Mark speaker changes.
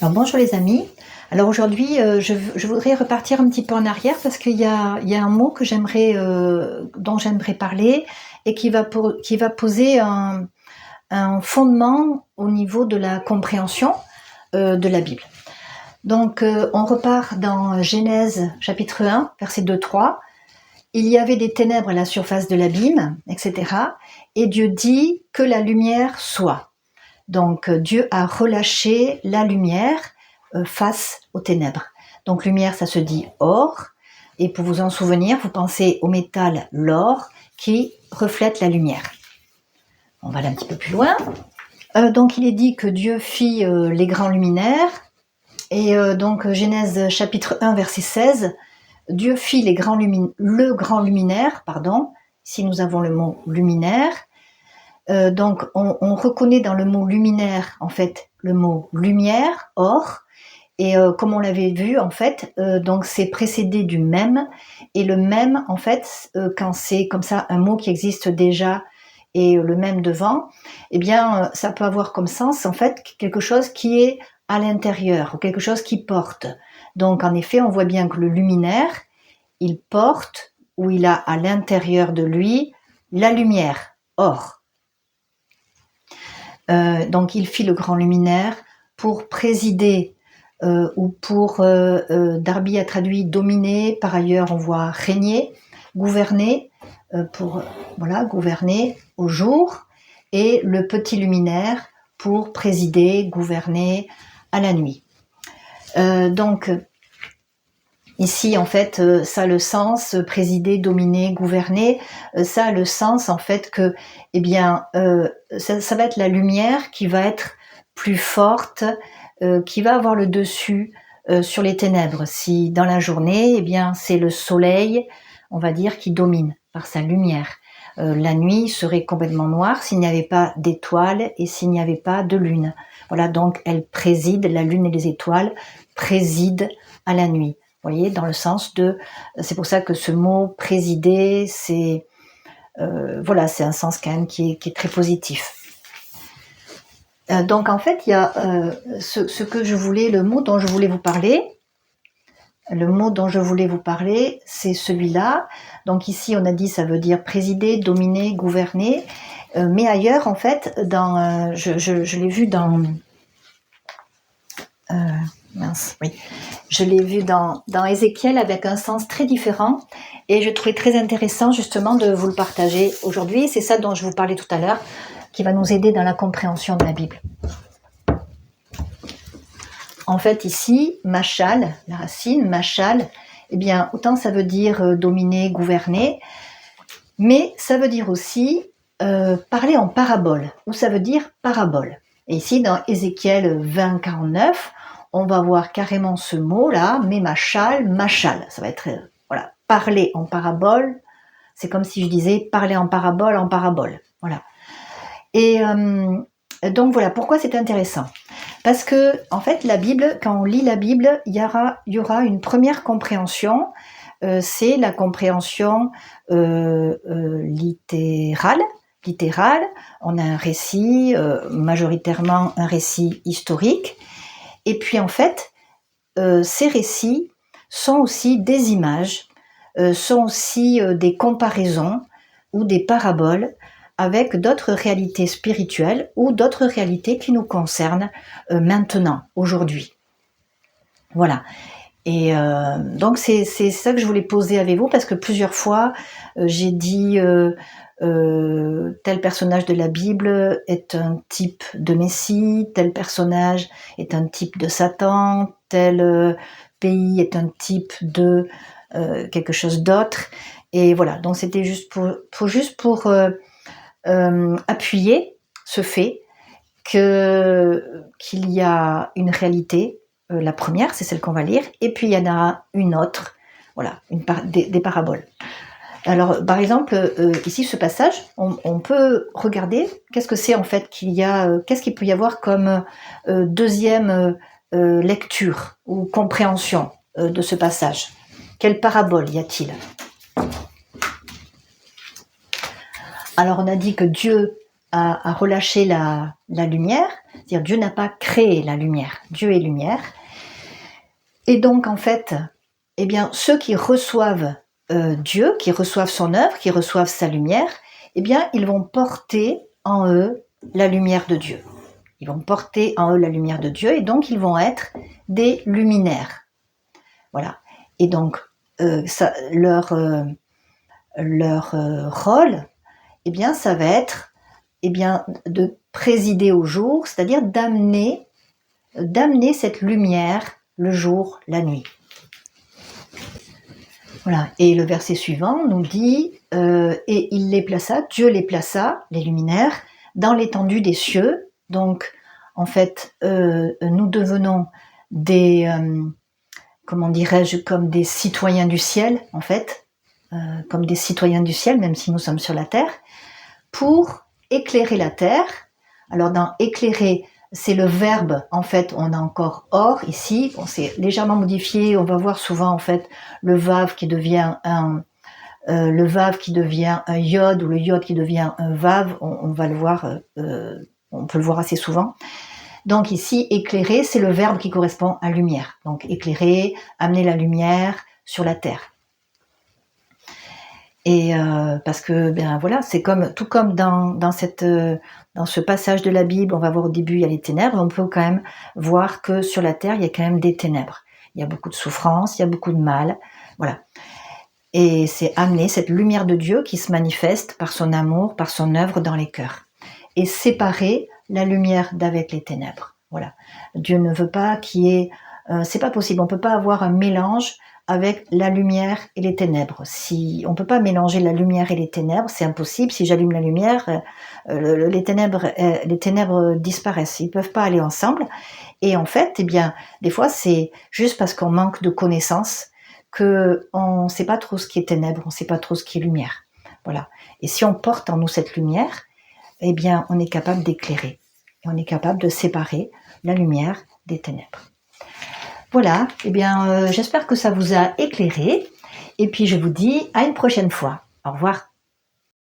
Speaker 1: Alors bonjour les amis. Alors aujourd'hui, je voudrais repartir un petit peu en arrière parce qu'il y a un mot que dont j'aimerais parler et qui va poser un fondement au niveau de la compréhension de la Bible. Donc on repart dans Genèse chapitre 1, verset 2-3. Il y avait des ténèbres à la surface de l'abîme, etc. Et Dieu dit que la lumière soit. Donc Dieu a relâché la lumière face aux ténèbres. Donc lumière, ça se dit or, et pour vous en souvenir, vous pensez au métal l'or qui reflète la lumière. On va aller un petit peu plus loin. Donc il est dit que Dieu fit les grands luminaires, et donc Genèse chapitre 1 verset 16, Dieu fit le grand luminaire, ici nous avons le mot luminaire. Donc on reconnaît dans le mot luminaire en fait le mot lumière, or, et comme on l'avait vu en fait, donc c'est précédé du même, et le même en fait quand c'est comme ça un mot qui existe déjà et le même devant, eh bien ça peut avoir comme sens en fait quelque chose qui est à l'intérieur ou quelque chose qui porte. Donc en effet on voit bien que le luminaire il porte ou il a à l'intérieur de lui la lumière, or. Donc il fit le grand luminaire pour présider ou pour Darby a traduit dominer, par ailleurs on voit régner, gouverner, pour gouverner au jour, et le petit luminaire pour présider, gouverner à la nuit. Donc ici en fait ça a le sens présider, dominer, gouverner, ça a le sens en fait que ça va être la lumière qui va être plus forte, qui va avoir le dessus sur les ténèbres. Si dans la journée, c'est le soleil, on va dire, qui domine par sa lumière. La nuit serait complètement noire s'il n'y avait pas d'étoiles et s'il n'y avait pas de lune. Voilà, donc elle préside, la lune et les étoiles président à la nuit. Vous voyez, dans le sens de, c'est pour ça que ce mot présider, c'est un sens quand même qui est très positif. Donc en fait, il y a le mot dont je voulais vous parler. Le mot dont je voulais vous parler, c'est celui-là. Donc ici, on a dit ça veut dire présider, dominer, gouverner. Mais ailleurs, en fait, je l'ai vu dans... Je l'ai vu dans Ézéchiel avec un sens très différent. Et je trouvais très intéressant justement de vous le partager aujourd'hui. C'est ça dont je vous parlais tout à l'heure, qui va nous aider dans la compréhension de la Bible. En fait, ici, machal, la racine, machal, autant ça veut dire dominer, gouverner, mais ça veut dire aussi parler en parabole, ou ça veut dire parabole. Et ici, dans Ézéchiel 20, 49, on va voir carrément ce mot-là, mais machal, ça va être, parler en parabole, c'est comme si je disais parler en parabole, voilà. Et donc voilà, pourquoi c'est intéressant ? Parce que, en fait, la Bible, quand on lit la Bible, il y aura une première compréhension, c'est la compréhension littérale. On a un récit, majoritairement un récit historique, et puis en fait, ces récits sont aussi des images, sont aussi des comparaisons ou des paraboles avec d'autres réalités spirituelles ou d'autres réalités qui nous concernent maintenant, aujourd'hui. Voilà. Et donc c'est ça que je voulais poser avec vous, parce que plusieurs fois j'ai dit tel personnage de la Bible est un type de Messie, tel personnage est un type de Satan, tel pays est un type de quelque chose d'autre. Et voilà, donc c'était juste pour appuyer ce fait qu'il y a une réalité, la première, c'est celle qu'on va lire, et puis il y en a une autre, voilà, des paraboles. Alors, par exemple, ici, ce passage, on peut regarder qu'est-ce que c'est en fait qu'est-ce qu'il peut y avoir comme deuxième lecture ou compréhension de ce passage. Quelle parabole y a-t-il ? Alors, on a dit que Dieu à relâcher la lumière, c'est-à-dire Dieu n'a pas créé la lumière, Dieu est lumière. Et donc en fait, eh bien, ceux qui reçoivent Dieu, qui reçoivent son œuvre, qui reçoivent sa lumière, eh bien, ils vont porter en eux la lumière de Dieu. Ils vont porter en eux la lumière de Dieu et donc ils vont être des luminaires. Voilà. Et donc, leur rôle, eh bien, ça va être de présider au jour, c'est-à-dire d'amener cette lumière le jour, la nuit. Voilà. Et le verset suivant nous dit et il les plaça, Dieu les plaça, les luminaires, dans l'étendue des cieux. Donc, en fait, nous devenons des, comment dirais-je, comme des citoyens du ciel, en fait, comme des citoyens du ciel, même si nous sommes sur la terre, pour éclairer la terre. Alors, dans éclairer, c'est le verbe, en fait, on a encore or ici, bon, c'est légèrement modifié, on va voir souvent, en fait, le vav qui devient un yod ou le yod qui devient un vav, on va le voir, on peut le voir assez souvent. Donc ici, éclairer, c'est le verbe qui correspond à lumière. Donc éclairer, amener la lumière sur la terre. Et parce que ben voilà, c'est tout comme dans ce passage de la Bible, on va voir au début il y a les ténèbres, on peut quand même voir que sur la terre il y a quand même des ténèbres. Il y a beaucoup de souffrance, il y a beaucoup de mal, voilà. Et c'est amener cette lumière de Dieu qui se manifeste par son amour, par son œuvre dans les cœurs, et séparer la lumière d'avec les ténèbres. Voilà. Dieu ne veut pas qu'il y ait, c'est pas possible. On peut pas avoir un mélange avec la lumière et les ténèbres. Si on peut pas mélanger la lumière et les ténèbres, c'est impossible. Si j'allume la lumière, les ténèbres disparaissent. Ils peuvent pas aller ensemble. Et en fait, eh bien, des fois, c'est juste parce qu'on manque de connaissances que on sait pas trop ce qui est ténèbres, on sait pas trop ce qui est lumière. Voilà. Et si on porte en nous cette lumière, eh bien, on est capable d'éclairer. On est capable de séparer la lumière des ténèbres. Voilà, eh bien, j'espère que ça vous a éclairé. Et puis, je vous dis à une prochaine fois. Au revoir.